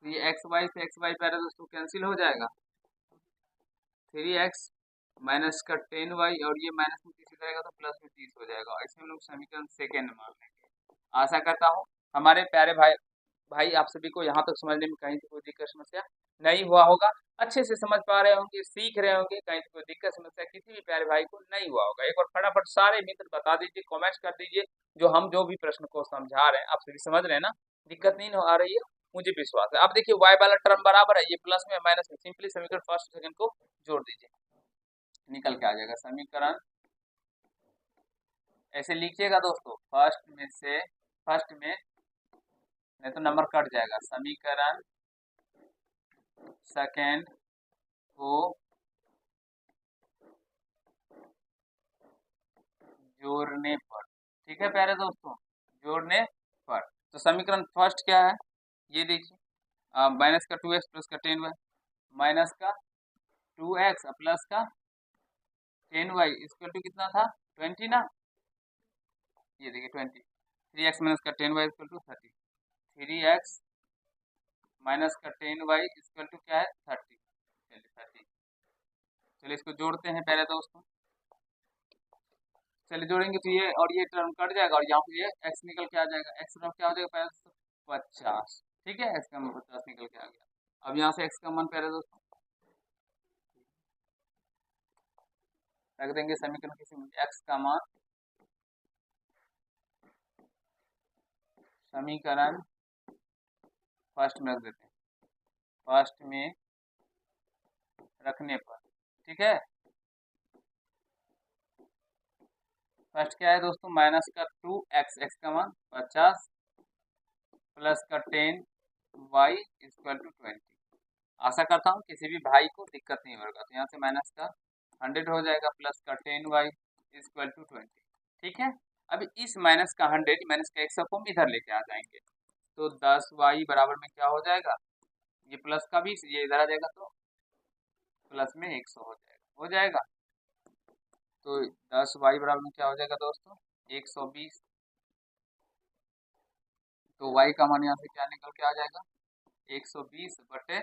तो ये एक्स वाई से एक्स वाई पहले दोस्तों कैंसिल हो जाएगा, 3x माइनस का 10y और ये माइनस में 30 जाएगा तो प्लस में 30 हो जाएगा, और इसे हम लोग समीकरण सेकेंड मान लेंगे। आशा करता हूँ हमारे प्यारे भाई भाई आप सभी को यहाँ तक समझने में कहीं से कोई दिक्कत समस्या नहीं हुआ होगा, अच्छे से समझ पा रहे होंगे, सीख रहे होंगे, कहीं से कोई दिक्कत समस्या किसी भी प्यारे भाई को नहीं हुआ होगा। एक और फटाफट सारे मित्र बता दीजिए, कमेंट्स कर दीजिए जो भी प्रश्न को समझा रहे हैं आप सभी समझ रहे हैं ना, दिक्कत नहीं आ रही है, मुझे विश्वास है। अब देखिए y वाला टर्म बराबर है, ये प्लस में माइनस में, सिंपली समीकरण फर्स्ट सेकंड को जोड़ दीजिए, निकल के आ जाएगा समीकरण। ऐसे लिखिएगा दोस्तों, फर्स्ट में नहीं तो नंबर कट जाएगा, समीकरण सेकंड को जोड़ने पर, ठीक है प्यारे दोस्तों, जोड़ने पर। तो समीकरण फर्स्ट क्या है ये देखिए, माइनस का 2x प्लस का 10y, माइनस का 2x प्लस का 10y इक्वल टू कितना था 20 ना, ये देखिए 20, 3x माइनस का 10y equal to 30, 3x minus का 10y इक्वल टू क्या है 30, चलिए 30। चलिए इसको जोड़ते हैं पहले दोस्तों, चलिए जोड़ेंगे तो ये और ये टर्म कट जाएगा और यहाँ पे ये x निकल के आ जाएगा, x टर्म क्या हो जाएगा पहले दोस्तों 50, ठीक है, x का मान 50 निकल के आ गया। अब यहाँ से x का मान पहले दोस्तों रख देंगे समीकरण किसी में, x का मान समीकरण फर्स्ट में रख देते हैं, फर्स्ट में रखने पर, ठीक है, फर्स्ट क्या है दोस्तों माइनस का 2x, x का मान 50 प्लस का 10y इक्वल टू 20। आशा करता हूँ किसी भी भाई को दिक्कत नहीं होगा, तो यहाँ से माइनस का 100 हो जाएगा प्लस का 10y इक्वल टू 20, ठीक है। अब इस माइनस का 100 माइनस का 100 को हम इधर लेके आ जाएंगे, तो 10y बराबर में क्या हो जाएगा, ये प्लस का 20 ये इधर आ जाएगा तो प्लस में 100 हो जाएगा। तो 10y बराबर में क्या हो जाएगा दोस्तों 120, तो y का मान यहाँ से क्या निकल के आ जाएगा 120 बटे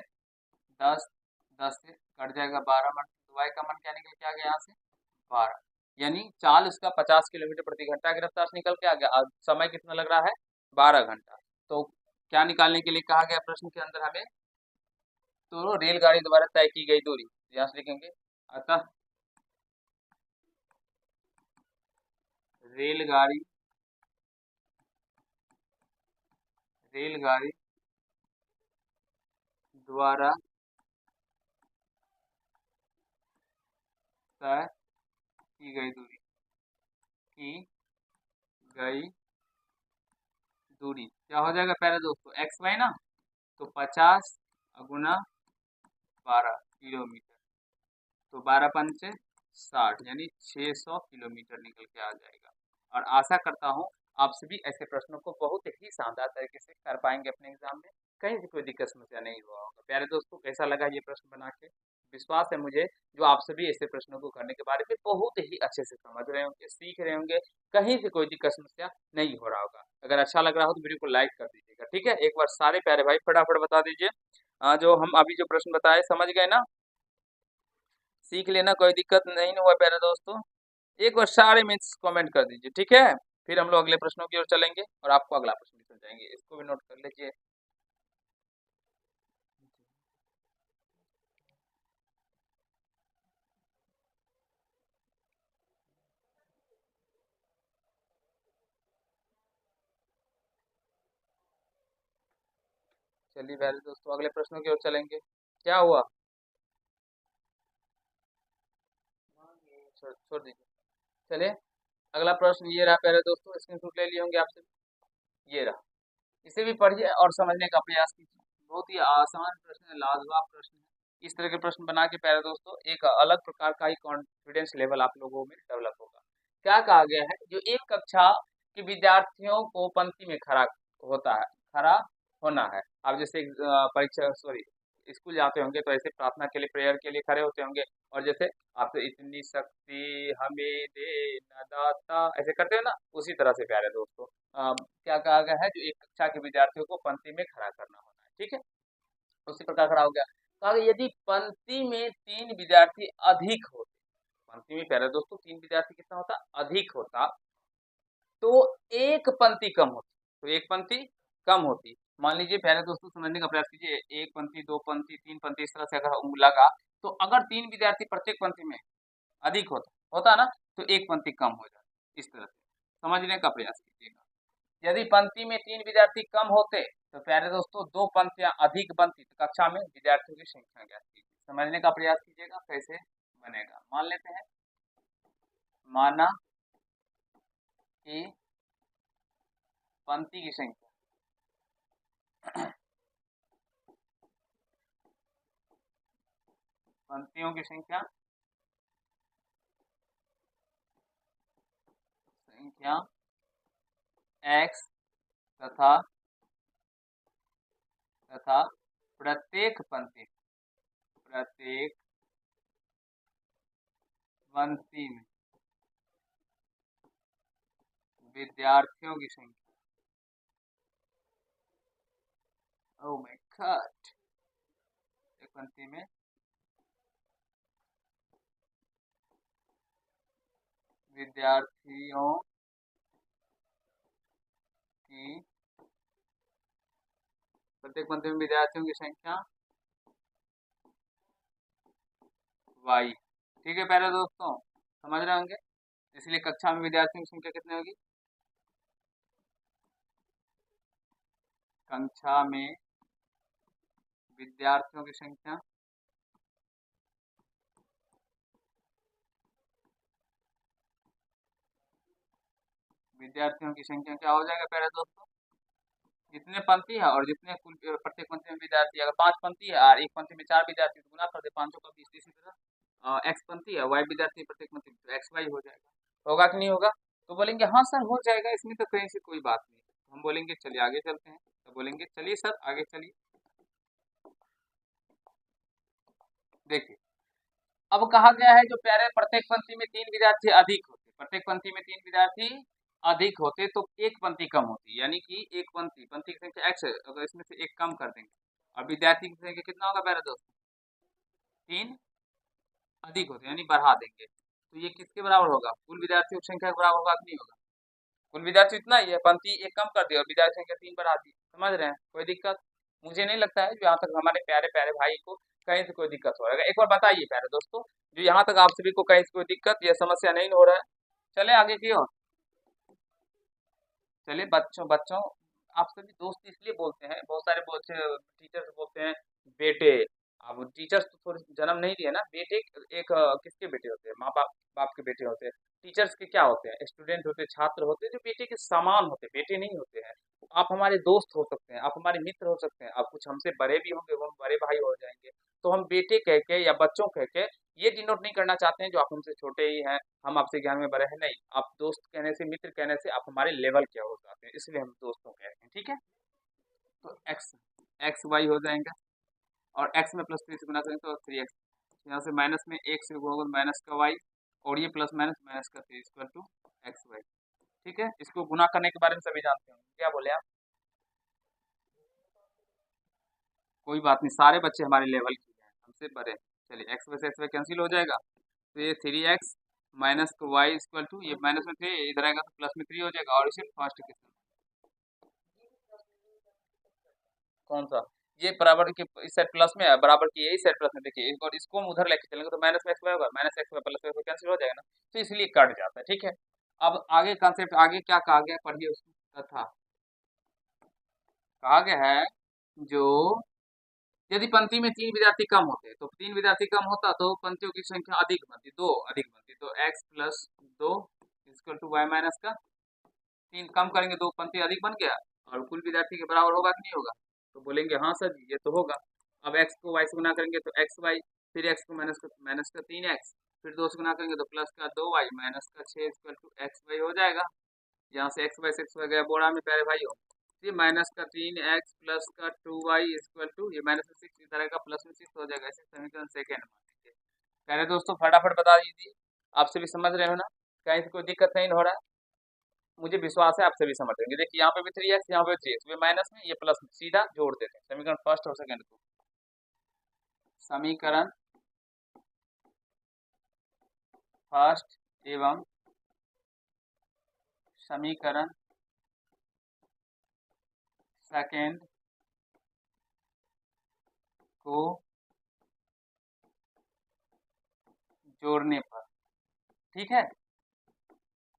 10, 10 से कट जाएगा 12 मिनट, तो y का मान क्या निकल के आ गया यहाँ से 12, यानी चाल उसका 50 किलोमीटर प्रति घंटा की रफ्तार से निकल के आ गया। अब समय कितना लग रहा है 12 घंटा। तो क्या निकालने के लिए कहा गया प्रश्न के अंदर हमें, तो रेलगाड़ी द्वारा तय की गई दूरी, यहाँ से लिखेंगे अतः रेलगाड़ी रेलगाड़ी द्वारा तय की गई दूरी क्या हो जाएगा पहले दोस्तों एक्स वाई ना, तो 50 गुना 12 किलोमीटर, तो 12 पंचे 60 यानी 600 किलोमीटर निकल के आ जाएगा। और आशा करता हूँ आप सभी ऐसे प्रश्नों को बहुत ही शानदार तरीके से कर पाएंगे अपने एग्जाम में, कहीं भी कोई दिक्कत समस्या नहीं हुआ होगा। प्यारे दोस्तों कैसा लगा ये प्रश्न बना के, विश्वास है मुझे जो आप सभी ऐसे प्रश्नों को करने के बारे में बहुत ही अच्छे से समझ रहे होंगे, सीख रहे होंगे, कहीं से कोई दिक्कत समस्या नहीं हो रहा होगा। अगर अच्छा लग रहा हो तो वीडियो को लाइक कर दीजिएगा, ठीक है। एक बार सारे प्यारे भाई फटाफट बता दीजिए, जो हम अभी जो प्रश्न बताए समझ गए ना, सीख लेना, कोई दिक्कत नहीं हुआ प्यारे दोस्तों। एक बार सारे में कमेंट कर दीजिए, ठीक है। फिर हम लोग अगले प्रश्नों की ओर चलेंगे और आपको अगला प्रश्न भी समझाएंगे, इसको भी नोट कर लीजिए। चलिए प्यारे दोस्तों अगले प्रश्नों की ओर चलेंगे। क्या हुआ, छोड़ दीजिए। चलिए अगला प्रश्न ये रहा प्यारे दोस्तों, स्क्रीनशॉट ले लिए होंगे आपसे, ये रहा, इसे भी पढ़िए और समझने का प्रयास कीजिए। बहुत ही आसान प्रश्न है, लाजवाब प्रश्न है। इस तरह के प्रश्न बना के प्यारे दोस्तों एक अलग प्रकार का ही कॉन्फिडेंस लेवल आप लोगों में डेवलप होगा। क्या कहा गया है, जो एक कक्षा के विद्यार्थियों को पंक्ति में खड़ा होता है, खड़ा होना है। आप जैसे परीक्षा सॉरी स्कूल जाते होंगे तो ऐसे प्रार्थना के लिए प्रेयर के लिए खड़े होते होंगे, और जैसे आपसे इतनी शक्ति हमें दे न दाता ऐसे करते हो ना, उसी तरह से प्यारे दोस्तों क्या कहा गया है, जो एक कक्षा के विद्यार्थियों को पंक्ति में खड़ा करना होना है, ठीक है। उसी प्रकार खड़ा हो गया, कहा गया यदि पंक्ति में 3 विद्यार्थी अधिक होते, पंक्ति में प्यारे दोस्तों 3 विद्यार्थी कितना होता अधिक होता, तो एक पंक्ति कम होती, तो एक पंक्ति कम होती। मान लीजिए प्यारे दोस्तों समझने का प्रयास कीजिए, एक पंक्ति, दो पंक्ति, तीन पंक्ति, इस तरह से अगर लगा, तो अगर 3 विद्यार्थी प्रत्येक पंक्ति में अधिक होता होता ना, तो एक पंक्ति कम हो जाती। इस तरह से समझने का प्रयास कीजिएगा। यदि पंक्ति में 3 विद्यार्थी कम होते, तो प्यारे दोस्तों 2 पंक्तियां अधिक बनती, तो कक्षा में विद्यार्थियों की संख्या ज्ञात कीजिए। समझने का प्रयास कीजिएगा कैसे बनेगा। मान लेते हैं, माना कि पंक्ति की संख्या पंक्तियों की संख्या x तथा प्रत्येक पंक्ति में विद्यार्थियों की संख्या। Oh my God. एक पंक्ति में विद्यार्थियों की प्रत्येक पंक्ति में विद्यार्थियों की संख्या y। ठीक है प्यारे दोस्तों, समझ रहे होंगे। इसलिए कक्षा में विद्यार्थियों की संख्या कितनी होगी? कक्षा में विद्यार्थियों की संख्या क्या हो जाएगा प्यारे दोस्तों? जितने पंक्ति है और जितने कुल प्रत्येक पंक्ति में विद्यार्थी, अगर 5 पंक्ति है और एक पंक्ति में 4 विद्यार्थी तो गुना कर दे 500 का 20। इसी तरह x पंक्ति है y विद्यार्थी प्रत्येक पंक्ति में, तो xy हो जाएगा। होगा कि नहीं होगा? तो बोलेंगे हाँ सर हो जाएगा, इसमें तो कहीं से कोई बात नहीं। हम बोलेंगे चलिए आगे चलते हैं, तो बोलेंगे चलिए सर आगे चलिए। देखिए अब कहा गया है जो प्यारे प्रत्येक पंक्ति में 3 विद्यार्थी अधिक होते, प्रत्येक पंक्ति में 3 विद्यार्थी अधिक होते तो एक पंक्ति कम होती, यानी कि एक पंक्ति की संख्या x है, अगर इसमें से एक कम कर देंगे और विद्यार्थी की संख्या कितना होगा प्यारे दोस्त? 3 अधिक होते यानी बढ़ा देंगे, तो ये किसके बराबर होगा? कुल विद्यार्थियों की संख्या के बराबर होगा कि नहीं होगा? कुल विद्यार्थी इतना ही है, पंक्ति एक कम कर दी और विद्यार्थी संख्या 3 बढ़ा दी। समझ रहे हैं? कोई दिक्कत मुझे नहीं लगता है, जहाँ तक हमारे प्यारे प्यारे भाई को कहीं से कोई दिक्कत हो रहा है। एक बार बताइए प्यारे दोस्तों, जो यहाँ तक आप सभी को कहीं से कोई दिक्कत या समस्या नहीं हो रहा है। चले आगे की ओर। चलिए बच्चों बच्चों आप सभी दोस्त इसलिए बोलते हैं, बहुत सारे टीचर्स बोलते हैं बेटे। अब टीचर्स तो थोड़े जन्म नहीं दिए ना, बेटे एक किसके बेटे होते हैं? माँ बाप बाप के बेटे होते हैं। टीचर्स के क्या होते हैं? स्टूडेंट होते हैं, छात्र होते हैं, जो बेटे के समान होते हैं, बेटे नहीं होते हैं। आप हमारे दोस्त हो सकते हैं, आप हमारे मित्र हो सकते हैं, आप कुछ हमसे बड़े भी होंगे, वो हम बड़े भाई हो जाएंगे। तो हम बेटे कह के या बच्चों कह के ये डिनोट नहीं करना चाहते हैं जो आप हमसे छोटे ही हैं, हम आपसे ज्ञान में बड़े हैं, नहीं। आप दोस्त कहने से, मित्र कहने से आप हमारे लेवल क्या हो जाते हैं, इसलिए हम दोस्तों कहते हैं। ठीक है, तो एक्स एक्स वाई हो जाएंगे और एक्स में प्लस 3 से गुना करेंगे तो 3x। यहाँ से माइनस में एक से होगा माइनस का वाई और ये प्लस माइनस माइनस का 3 इक्वल टू एक्स वाई। ठीक है, इसको गुना करने के बारे में सभी जानते हैं, क्या बोले आप? कोई बात नहीं, सारे बच्चे हमारे लेवल के हैं, हमसे बड़े हैं। चलिए एक्स वाई से एक्स वाई कैंसिल हो जाएगा, तो ये 3x माइनस का वाई इक्वल टू, ये माइनस में 3 इधर आएगा तो प्लस में 3 हो जाएगा। और इसे फर्स्ट क्वेश्चन कौन सा? ये बराबर के इस साइड प्लस में है, बराबर की यही साइड प्लस में, देखिए और इसको हम उधर लेके चलेंगे तो माइनस में एक्स वाई होगा, minus x y plus x y cancel हो जाएगा ना, तो इसलिए कट जाता है। ठीक है, अब आगे कंसेप्ट, आगे क्या कहा गया पढ़िए उसमें। तथा कहा गया है जो यदि पंक्ति में 3 विद्यार्थी कम होते, तो 3 विद्यार्थी कम होता तो पंक्तियों की संख्या अधिक बनती, 2 अधिक बनती, तो x plus 2 equal to y minus का 3 कम करेंगे 2 पंक्ति अधिक बन गया और कुल विद्यार्थी के बराबर होगा कि नहीं होगा? तो बोलेंगे हाँ सर जी ये तो होगा। अब x को y से गुना करेंगे तो एक्स वाई, फिर x को माइनस का 3x, फिर 2 से गुना करेंगे तो प्लस का 2y माइनस का 6 इक्वल टू एक्स वाई हो जाएगा। यहाँ से एक्स वाई से एक्स वाई गया बोरा में प्यारे भाई हो, ये माइनस का 3x प्लस का 2y इक्वल टू, ये माइनस में 6 इधर आएगा प्लस में 6 हो जाएगा। ऐसे समीकरण सेकेंड मान लीजिए। पहले दोस्तों फटाफट बता दीजिए, आप सभी समझ रहे हो ना? कहीं से कोई दिक्कत नहीं हो रहा है, मुझे विश्वास है आप सभी समझ रहे होंगे। देखिए यहाँ पे भी 3x, यहाँ पे 3x, ये माइनस में ये प्लस में, सीधा जोड़ देते हैं समीकरण फर्स्ट और सेकंड को। समीकरण फर्स्ट एवं समीकरण सेकेंड को जोड़ने पर, ठीक है,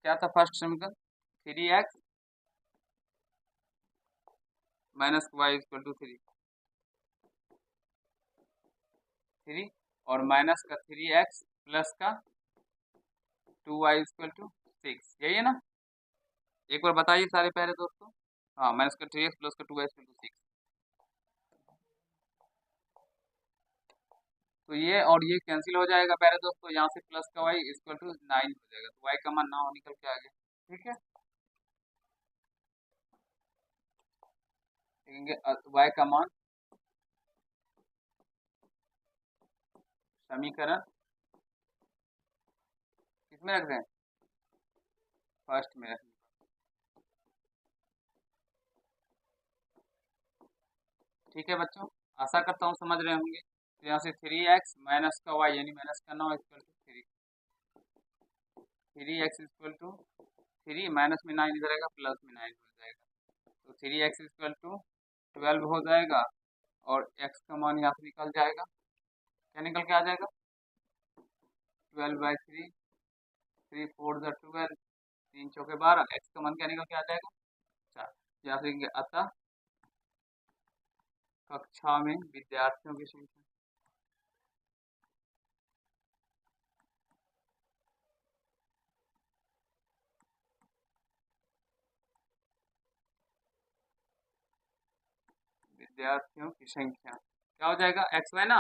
क्या था फर्स्ट समीकरण? 3x minus Y equal to 3 और माइनस का 3x प्लस का 2y इक्वल टू 6, यही है ना? एक बार बताइए सारे प्यारे दोस्तों। हाँ, माइनस का 3x प्लस का 2y इक्वल टू 6, तो ये और ये कैंसिल हो जाएगा प्यारे दोस्तों, यहाँ से प्लस का y इक्वल टू 9 हो जाएगा, तो y का मान 9 निकल के आ गया। ठीक है, देखेंगे y का मान समीकरण किसमें रख दें, फर्स्ट में रखें। ठीक है बच्चों, आशा करता हूँ समझ रहे होंगे। तो यहाँ से 3x माइनस का y यानी माइनस का 9 equal to 3x equal to 3 minus में 9 इधर आएगा, प्लस में 9 हो जाएगा। तो 3x इक्वल टू 12 हो जाएगा और x का मान यहाँ से निकल जाएगा। क्या निकल के आ जाएगा, 12/3, 3 4 12, 3 चौके 12, x का मान क्या निकल के आ जाएगा 4। यहाँ से अतः कक्षा में विद्यार्थियों की संख्या क्या हो जाएगा, एक्स वाई ना,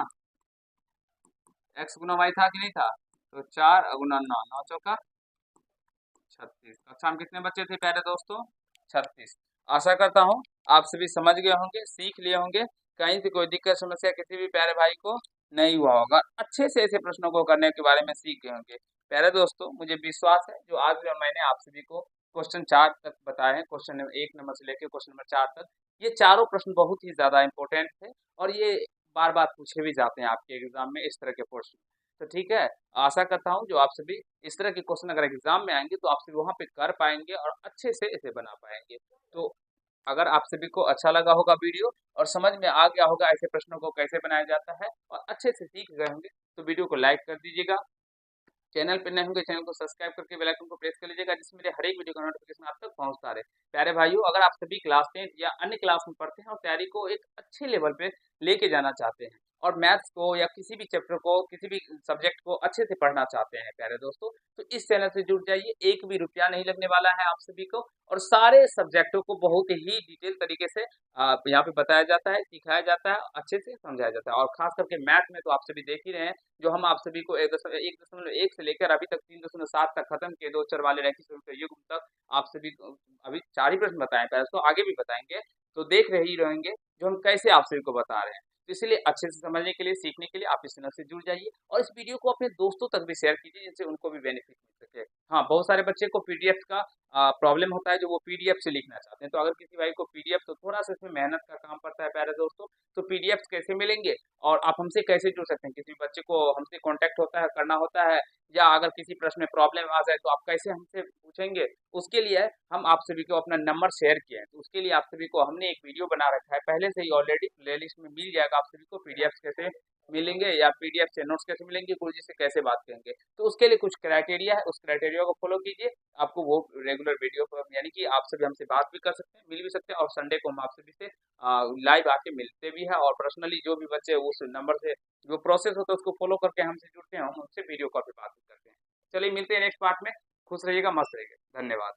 एक्स गुना वाई था कि नहीं था, तो 4 गुना 9, 9 चौका 36। कक्षा में कितने बच्चे थे प्यारे दोस्तों, 36। आशा करता हूँ आप सभी समझ गए होंगे, सीख लिए होंगे, कहीं से कोई दिक्कत समस्या किसी भी प्यारे भाई को नहीं हुआ होगा, अच्छे से ऐसे प्रश्नों को करने के बारे में सीख गए होंगे। प्यारे दोस्तों मुझे विश्वास है जो आज मैंने आप सभी को क्वेश्चन 4 तक बताए हैं, क्वेश्चन नंबर 1 नंबर से लेकर क्वेश्चन नंबर 4 तक, ये चारों प्रश्न बहुत ही ज्यादा इंपॉर्टेंट थे और ये बार बार पूछे भी जाते हैं आपके एग्जाम में इस तरह के प्रश्न। तो ठीक है, आशा करता हूँ जो आप सभी इस तरह के क्वेश्चन अगर एग्जाम में आएंगे तो आप सभी वहां पे कर पाएंगे और अच्छे से इसे बना पाएंगे। तो अगर आप सभी को अच्छा लगा होगा वीडियो और समझ में आ गया होगा ऐसे प्रश्नों को कैसे बनाया जाता है और अच्छे से सीख गए होंगे, तो वीडियो को लाइक कर दीजिएगा। चैनल पर नए होंगे चैनल को सब्सक्राइब करके बेल आइकन को प्रेस कर लीजिएगा, जिसमें मेरे हर एक वीडियो का नोटिफिकेशन आप तक पहुंचता रहे। प्यारे भाइयों, अगर आप सभी क्लास 10 या अन्य क्लास में पढ़ते हैं और तैयारी को एक अच्छे लेवल पे लेके जाना चाहते हैं और मैथ्स को या किसी भी चैप्टर को किसी भी सब्जेक्ट को अच्छे से पढ़ना चाहते हैं प्यारे दोस्तों, तो इस चैनल से जुड़ जाइए, एक भी रुपया नहीं लगने वाला है आप सभी को और सारे सब्जेक्टों को बहुत ही डिटेल तरीके से यहाँ पे बताया जाता है, सिखाया जाता है, अच्छे से समझाया जाता है। और खास करके मैथ में तो आप सभी देख ही रहे हैं, जो हम आप सभी को 1.1 से लेकर अभी तक 3.7 तक खत्म किए, 2 चर वाले रैखिक समीकरण के युग्म तक आप सभी को अभी 4 ही प्रश्न बताए, पहले तो आगे भी बताएंगे, तो देख रहे ही रहेंगे जो हम कैसे आप सभी को बता रहे हैं। तो इसलिए अच्छे से समझने के लिए, सीखने के लिए आप इस चैनल से जुड़ जाइए और इस वीडियो को अपने दोस्तों तक भी शेयर कीजिए जिससे उनको भी बेनिफिट मिल सके। हाँ, बहुत सारे बच्चे को पीडीएफ का प्रॉब्लम होता है जो वो पीडीएफ से लिखना चाहते हैं, तो अगर किसी भाई को पीडीएफ, तो थोड़ा सा इसमें मेहनत का काम पड़ता है प्यारे दोस्तों, तो पीडीएफ कैसे मिलेंगे और आप हमसे कैसे जुड़ सकते हैं, किसी बच्चे को हमसे कांटेक्ट होता है करना होता है या अगर किसी प्रश्न में प्रॉब्लम आ जाए तो आप कैसे हमसे पूछेंगे, उसके लिए हम आप सभी को अपना नंबर शेयर किए हैं। तो उसके लिए आप सभी को हमने एक वीडियो बना रखा है पहले से ही, ऑलरेडी प्लेलिस्ट में मिल जाएगा आप सभी को, पीडीएफ कैसे मिलेंगे या पीडीएफ से नोट्स कैसे मिलेंगे, गुरुजी से कैसे बात करेंगे, तो उसके लिए कुछ क्राइटेरिया है, उस क्राइटेरिया को फॉलो कीजिए, आपको वो रेगुलर वीडियो पर यानी कि आप सभी हमसे बात भी कर सकते हैं, मिल भी सकते हैं और संडे को हम आप सभी से लाइव आके मिलते भी है और पर्सनली जो भी बच्चे उस नंबर से जो प्रोसेस होता है उसको फॉलो करके हमसे जुड़ते हैं, हम उनसे वीडियो कॉल पे बात भी करते हैं। चलिए मिलते हैं नेक्स्ट पार्ट में, खुश रहिएगा, मस्त रहिएगा, धन्यवाद।